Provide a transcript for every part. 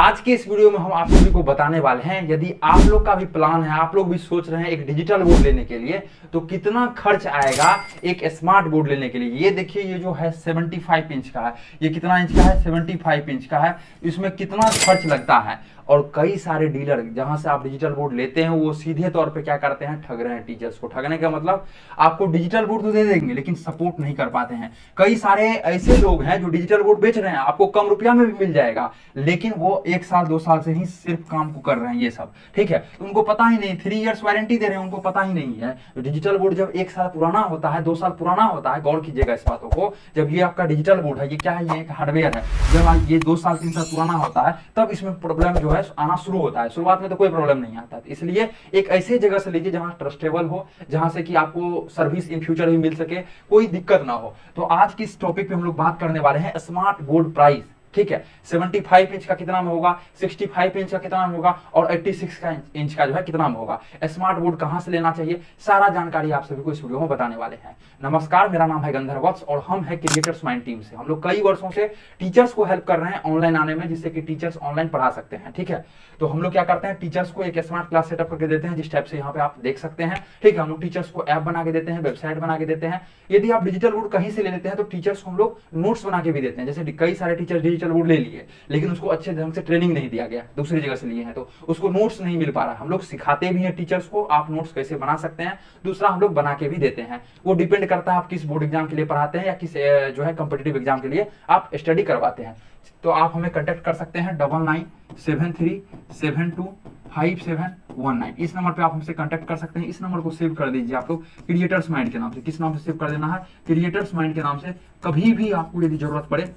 आज के इस वीडियो में हम आप सभी को बताने वाले हैं, यदि आप लोग का भी प्लान है, आप लोग भी सोच रहे हैं एक डिजिटल बोर्ड लेने के लिए, तो कितना खर्च आएगा एक स्मार्ट बोर्ड लेने के लिए। ये देखिए, ये जो है 75 इंच का है। ये कितना इंच का है? 75 इंच का है। इसमें कितना खर्च लगता है। और कई सारे डीलर जहां से आप डिजिटल बोर्ड लेते हैं वो सीधे तौर पे क्या करते हैं, ठग रहे हैं टीचर्स को। ठगने का मतलब आपको डिजिटल बोर्ड तो दे देंगे लेकिन सपोर्ट नहीं कर पाते हैं। कई सारे ऐसे लोग हैं जो डिजिटल बोर्ड बेच रहे हैं, आपको कम रुपया में भी मिल जाएगा, लेकिन वो 1 साल 2 साल से ही सिर्फ काम को कर रहे हैं ये सब। ठीक है, उनको पता ही नहीं, 3 इयर्स वारंटी दे रहे हैं, उनको पता ही नहीं है। डिजिटल बोर्ड जब 1 साल पुराना होता है, 2 साल पुराना होता है, गौर कीजिएगा इस बातों को। जब ये आपका डिजिटल बोर्ड है, ये क्या है, ये एक हार्डवेयर है। जब ये 2 साल 3 साल पुराना होता है तब इसमें प्रॉब्लम जो है आना शुरू होता है। शुरुआत में तो कोई प्रॉब्लम नहीं आता, इसलिए एक ऐसी जगह से लीजिए जहां ट्रस्टेबल हो, जहां से कि आपको सर्विस इन फ्यूचर भी मिल सके, कोई दिक्कत ना हो। तो आज की इस टॉपिक पे हम लोग बात करने वाले हैं स्मार्ट बोर्ड प्राइस। ठीक है, 75 इंच का कितना में होगा, 65 इंच का कितना में होगा और 86 इंच का जो है कितना में होगा। स्मार्ट बोर्ड कहां से लेना चाहिए, सारा जानकारी आप सभी को इस वीडियो में बताने वाले हैं। नमस्कार, मेरा नाम है गंधर्व वत्स और हम है क्रिएटर्स माइंड टीम से। हम लोग कई वर्षों से टीचर्स को हेल्प कर रहे हैं ऑनलाइन आने में, जिससे कि टीचर्स ऑनलाइन पढ़ा सकते हैं। ठीक है, तो हम लोग क्या करते हैं, टीचर्स को एक स्मार्ट क्लास सेटअप करके देते हैं, जिस टाइप से यहाँ पे आप देख सकते हैं। ठीक है, हम लोग टीचर्स को ऐप बना के देते हैं, वेबसाइट बना के देते हैं। यदि आप डिजिटल बोर्ड कहीं से ले लेते हैं तो टीचर्स को हम लोग नोट्स बना के भी देते हैं। जैसे कई सारे टीचर्स डिजिटल बोर्ड ले लिए लेकिन उसको अच्छे ढंग से ट्रेनिंग नहीं दिया गया, दूसरी जगह से लिए हैं तो उसको नोट्स नहीं मिल पा रहा। हम लोग सिखाते भी हैं टीचर्स को, आप नोट्स कैसे बना सकते हैं। दूसरा, हम लोग बना के भी देते हैं। वो डिपेंड करता है आप किस बोर्ड एग्जाम के लिए पढ़ाते हैं या किस जो है कॉम्पिटिटिव एग्जाम के लिए आप स्टडी करवाते हैं। तो आप हमें कांटेक्ट कर सकते हैं 9973725719। इस नंबर पे आप हमसे कांटेक्ट कर सकते हैं। इस नंबर को सेव कर दीजिए आप लोग, क्रिएटर्स माइंड के नाम से। किस नाम से सेव कर देना है, क्रिएटर्स माइंड के नाम से। कभी भी आपको यदि जरूरत पड़े,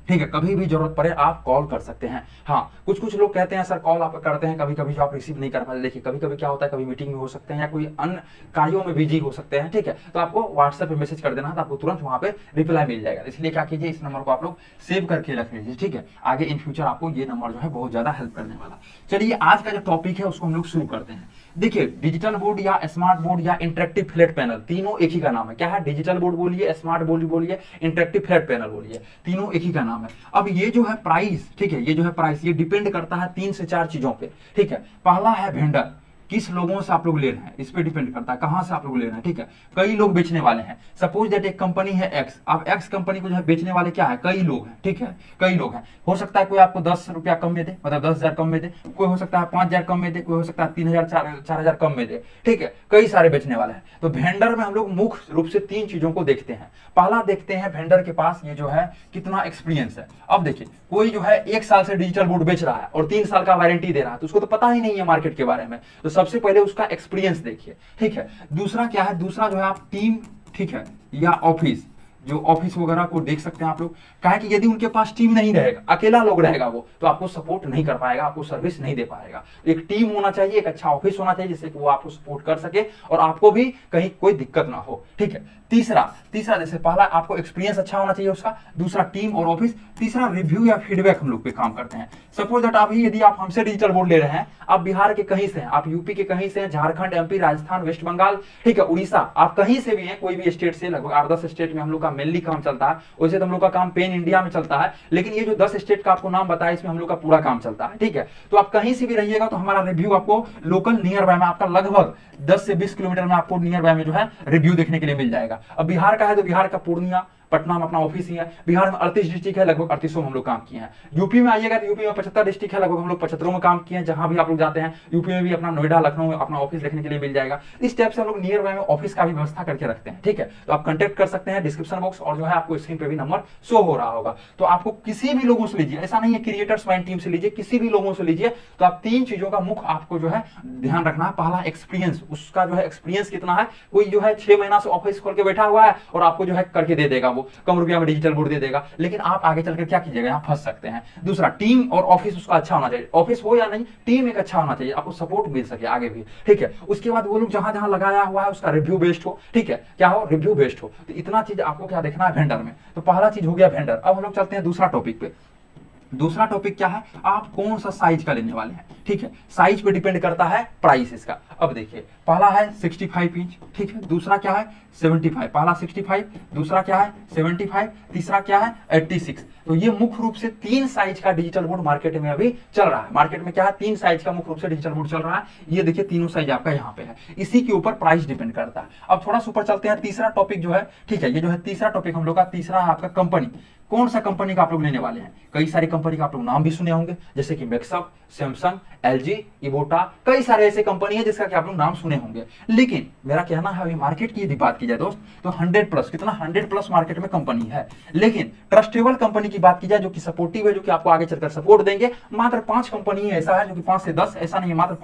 ठीक है, कभी भी जरूरत पड़े आप कॉल कर सकते हैं। हाँ, कुछ लोग कहते हैं सर कॉल आप करते हैं कभी कभी जो आप रिसीव नहीं कर पाते। देखिए, कभी कभी क्या होता है, कभी मीटिंग में हो सकते हैं या कोई अन्य कार्यों में बिजी हो सकते हैं। ठीक है, तो आपको व्हाट्सएप पे मैसेज कर देना है तो आपको तुरंत वहां पे रिप्लाई मिल जाएगा। इसलिए क्या कीजिए, इस नंबर को आप लोग सेव करके रख लीजिए। ठीक है, आगे इन फ्यूचर आपको ये नंबर जो है बहुत ज्यादा हेल्प करने वाला। चलिए, आज का जो टॉपिक है उसको हम लोग शुरू करते हैं। देखिए, डिजिटल बोर्ड या स्मार्ट बोर्ड या इंटरेक्टिव फ्लैट पैनल, तीनों एक ही का नाम है। क्या है, डिजिटल बोर्ड बोलिए, स्मार्ट बोर्ड बोलिए, इंटरेक्टिव फ्लैट पैनल बोलिए, तीनों एक ही का नाम है। अब ये जो है प्राइस, ठीक है, ये जो है प्राइस, ये डिपेंड करता है 3 से 4 चीजों पे। ठीक है, पहला है वेंडर, किस लोगों से आप लोग ले रहे हैं, इस पे डिपेंड करता है कहां से आप लोग ले रहे हैं। ठीक है, कई लोग बेचने वाले हैं। सपोज दैट एक कंपनी है एक्स, अब एक्स कंपनी को जो है बेचने वाले क्या है, कई लोग हैं। ठीक है, कई लोग हैं। हो सकता है कोई आपको 10 रुपया कम में दे, मतलब 10,000 कम में दे, कोई हो सकता है 5,000 कम में दे, कोई हो सकता है 3,000 4,000 कम में दे। ठीक है, कई सारे बेचने वाले हैं। तो वेंडर में हम लोग मुख्य रूप से 3 चीजों को देखते हैं। पहला देखते हैं वेंडर के पास ये जो है कितना एक्सपीरियंस है। अब देखिए, कोई जो है 1 साल से डिजिटल बोर्ड बेच रहा है और 3 साल का वारंटी दे रहा है, तो उसको तो पता ही नहीं है मार्केट के बारे में। तो सबसे पहले उसका एक्सपीरियंस देखिए। ठीक है, दूसरा क्या है, दूसरा जो है आप टीम, ठीक है, या ऑफिस, जो ऑफिस वगैरह को देख सकते हैं आप लोग। कहा कि यदि उनके पास टीम नहीं रहेगा, अकेला लोग रहेगा वो, तो आपको सपोर्ट नहीं कर पाएगा, आपको सर्विस नहीं दे पाएगा। एक टीम होना चाहिए, एक अच्छा ऑफिस होना चाहिए जिससे कि वो आपको सपोर्ट कर सके और आपको भी कहीं कोई दिक्कत ना हो। ठीक है, तीसरा जैसे पहला आपको एक्सपीरियंस अच्छा होना चाहिए उसका, दूसरा टीम और ऑफिस, तीसरा रिव्यू या फीडबैक हम लोग पे काम करते हैं। सपोज दैट अभी यदि आप हमसे डिजिटल बोर्ड ले रहे हैं, आप बिहार के कहीं से हैं, आप यूपी के कहीं से हैं, झारखंड, एमपी, राजस्थान, वेस्ट बंगाल, ठीक है, उड़ीसा, आप कहीं से भी हैं, कोई भी स्टेट से, लगभग 8-10 स्टेट में हम लोग का मेनली काम चलता है। वैसे तो हम लोग का काम पेन इंडिया में चलता है, लेकिन ये जो 10 स्टेट का आपको नाम बताया इसमें हम लोग का पूरा काम चलता है। ठीक है, तो आप कहीं से भी रहिएगा तो हमारा रिव्यू आपको लोकल नियर बाय में, आपका लगभग 10 से 20 किलोमीटर में आपको नियर बाय में जो है रिव्यू देखने के लिए मिल जाएगा। अब बिहार का है तो बिहार का पूर्णिया, पटना में अपना ऑफिस ही है। बिहार में 38 डिस्ट्रिक्ट है, लगभग 38 में हम लोग काम किए हैं। यूपी में आइएगा तो यूपी में 75 डिस्ट्रिक्ट है, लगभग हम लोग 75 में काम किए हैं। जहां भी आप लोग जाते हैं यूपी में भी अपना नोएडा, लखनऊ में अपना ऑफिस देखने के लिए मिल जाएगा। इस टाइप से हम लोग नियर बाय में ऑफिस का भी व्यवस्था करके रखते हैं। ठीक है, तो आप कांटेक्ट कर सकते हैं, डिस्क्रिप्शन बॉक्स और जो है आपको स्क्रीन पे भी नंबर शो हो रहा होगा। तो आपको किसी भी लोगों से लीजिए, ऐसा नहीं है क्रिएटर्स माइंड टीम से लीजिए, किसी भी लोगों से लीजिए, तो आप 3 चीजों का मुख्य आपको जो है ध्यान रखना है। पहला एक्सपीरियंस, उसका जो है एक्सपीरियंस कितना है। कोई जो है 6 महीना से ऑफिस खोल के बैठा हुआ है और आपको जो है करके दे देगा, वो कम रुपया में डिजिटल बोर्ड दे देगा, लेकिन आप आगे चलकर क्या कीजिएगा, यहाँ फंस सकते हैं। दूसरा, टीम और ऑफिस उसका अच्छा होना चाहिए। ऑफिस हो या नहीं, टीम एक अच्छा होना चाहिए, आपको सपोर्ट मिल सके आगे भी। ठीक है, उसके बाद वो लोग जहां जहां लगाया हुआ है उसका रिव्यू बेस्ड हो। ठीक है, क्या हो, रिव्यू बेस्ड हो। तो इतना चीज आपको क्या देखना है वेंडर में। तो पहला चीज हो गया वेंडर। अब हम लोग चलते हैं दूसरा टॉपिक पे। दूसरा टॉपिक क्या है, आप कौन सा साइज का लेने वाले हैं। ठीक है, साइज पे डिपेंड करता है प्राइस इसका। अब देखिए, पहला है 65 इंच, ठीक है, दूसरा क्या है 75, पहला 65, दूसरा क्या है 75, तीसरा क्या है 86। तो ये मुख्य रूप से 3 साइज का डिजिटल बोर्ड मार्केट में अभी चल रहा है। मार्केट में क्या है, 3 साइज का मुख्य रूप से डिजिटल बोर्ड चल रहा है। ये देखिए तीनों साइज आपका यहाँ पे है, इसी के ऊपर प्राइस डिपेंड करता है। अब थोड़ा सुपर चलते हैं, तीसरा टॉपिक जो है, ठीक है, ये जो है तीसरा टॉपिक हम लोग का, तीसरा आपका कंपनी। कौन सा कंपनी का आप लोग लेने वाले हैं? कई सारी कंपनी का आप लोग नाम भी सुने होंगे, जैसे कि मैक्सअप, सैमसंग, एलजी, इवोटा, कई सारे ऐसे कंपनी है जिसका कि आप लोग नाम सुने होंगे। लेकिन मेरा कहना है अभी मार्केट की यदि बात की जाए दोस्त, तो 100 प्लस, कितना 100 प्लस मार्केट में कंपनी है। लेकिन ट्रस्टेबल कंपनी की बात की जाए, जो कि सपोर्टिव है, जो कि आपको आगे चलकर सपोर्ट देंगे, मात्र 5 कंपनी ऐसा है, जो कि 5 से 10 ऐसा नहीं है, मात्र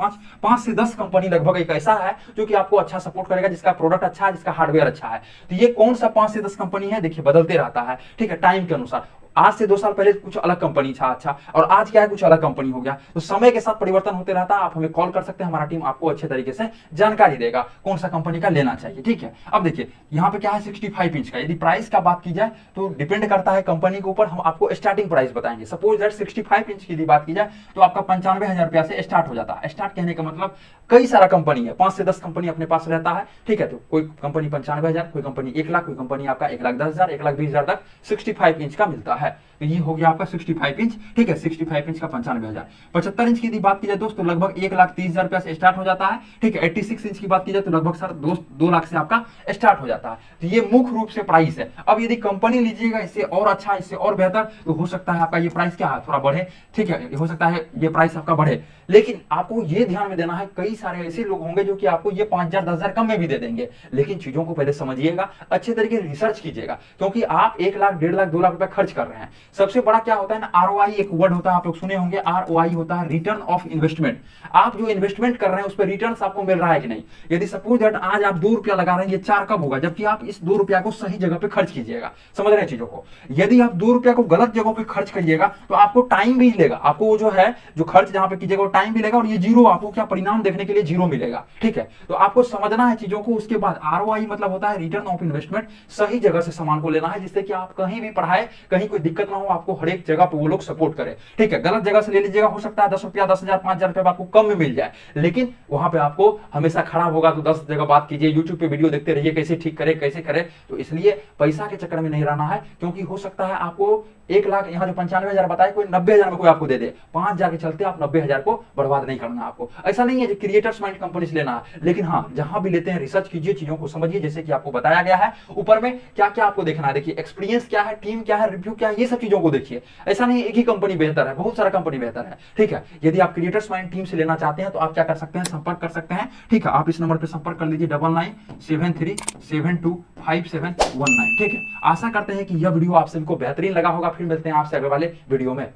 5 से 10 कंपनी लगभग एक ऐसा है जो कि आपको अच्छा सपोर्ट करेगा, जिसका प्रोडक्ट अच्छा है, जिसका हार्डवेयर अच्छा है। तो ये कौन सा 5 से 10 कंपनी है, देखिए बदलते रहता है, ठीक है, टाइम के अनुसार। आज से 2 साल पहले कुछ अलग कंपनी था, अच्छा, और आज क्या है, कुछ अलग कंपनी हो गया। तो समय के साथ परिवर्तन होते रहता है। आप हमें कॉल कर सकते हैं, हमारा टीम आपको अच्छे तरीके से जानकारी देगा कौन सा कंपनी का लेना चाहिए, ठीक है। अब देखिए यहाँ पे क्या है, 65 इंच का। यदि प्राइस का बात की जाए तो डिपेंड करता है कंपनी के ऊपर, हम आपको स्टार्टिंग प्राइस बताएंगे। सपोज दैट 65 इंच की यदि बात की जाए तो आपका 95,000 रुपया से स्टार्ट हो जाता है। स्टार्ट कहने का मतलब कई सारा कंपनी है, 5 से 10 कंपनी अपने पास रहता है, ठीक है। तो कोई कंपनी 95,000, कोई कंपनी 1 लाख, कोई कंपनी आपका 1,10,000, 1,20,000 तक 65 इंच का मिलता है। तो ये हो गया आपका 65 इंच, ठीक है, 65 इंच का 95,000। 75 इंच की यदि बात की जाए दोस्तों, लगभग 1,30,000 रुपया से स्टार्ट हो जाता है, ठीक है। 86 इंच की बात की जाए तो लगभग सर 2 लाख से आपका स्टार्ट हो जाता है। तो ये मुख्य रूप से प्राइस है। अब यदि कंपनी लीजिएगा इससे और अच्छा, इससे और बेहतर, तो हो सकता है आपका ये प्राइस क्या है, थोड़ा बढ़े, ठीक है, हो सकता है ये प्राइस आपका बढ़े। लेकिन आपको ये ध्यान में देना है, कई सारे ऐसे लोग होंगे जो कि आपको ये 5,000 10,000 कम में भी दे देंगे। लेकिन चीजों को पहले समझिएगा, अच्छे तरीके से रिसर्च कीजिएगा, क्योंकि आप 1 लाख, 1.5 लाख, 2 लाख रुपए खर्च कर रहे हैं। सबसे बड़ा क्या होता है ना, ROI एक वर्ड होता है, आप लोग सुने होंगे, ROI होता है रिटर्न ऑफ इन्वेस्टमेंट। आप जो इन्वेस्टमेंट कर रहे हैं उस पर रिटर्न आपको मिल रहा है कि नहीं। यदि सपोज दैट आज आप 2 रुपया लगा रहे हैं, ये 4 कब होगा, जबकि आप इस 2 रुपया को सही जगह पे खर्च कीजिएगा। समझ रहे हैं चीजों को। यदि आप 2 रुपया को गलत जगह पे खर्च करिएगा तो आपको टाइम भी लेगा, आपको वो जो है जो खर्च जहां पे कीजिएगा वो टाइम भी लेगा, और ये जीरो, आपको क्या परिणाम देखने के लिए जीरो मिलेगा, ठीक है। तो आपको समझना है चीजों को। उसके बाद ROI मतलब होता है रिटर्न ऑफ इन्वेस्टमेंट। सही जगह से सामान को लेना है, जिससे कि आप कहीं भी पढ़ाए, कहीं कोई दिक्कत ना हो, आपको हर एक जगह पे वो लोग सपोर्ट करे, ठीक है। गलत जगह से ले लीजिएगा, हो सकता है 10 रुपया, 10,000, 5,000 रुपया आपको कम में मिल जाए, लेकिन वहां पे आपको हमेशा खराब होगा। तो 10 जगह बात कीजिए, यूट्यूब पे वीडियो देखते रहिए, कैसे ठीक करे, कैसे करे। तो इसलिए पैसा के चक्कर में नहीं रहना है, क्योंकि हो सकता है आपको 1 लाख, यहाँ जो 95,000 बताए, कोई 90,000 में कोई आपको दे दे, 5,000 के चलते आप 90,000 को बर्बाद नहीं करना आपको। ऐसा नहीं है कि क्रिएटर्स माइंड कंपनी से लेना है, लेकिन हाँ, जहां भी लेते हैं रिसर्च कीजिए, चीजों को समझिए, जैसे कि आपको बताया गया है ऊपर में क्या क्या आपको देखना है। देखिए एक्सपीरियंस क्या है, टीम क्या है, रिव्यू क्या है, ये सब चीजों को देखिए। ऐसा नहीं एक ही कंपनी बेहतर है, बहुत सारा कंपनी बेहतर है, ठीक है। यदि आप क्रिएटर्स माइंड टीम से लेना चाहते हैं तो आप क्या कर सकते हैं, संपर्क कर सकते हैं, ठीक है। आप इस नंबर पर संपर्क कर लीजिए, 9973725719, ठीक है। आशा करते हैं कि यह वीडियो आप सभी को बेहतरीन लगा होगा। फिर मिलते हैं आपसे अगले वाले वीडियो में।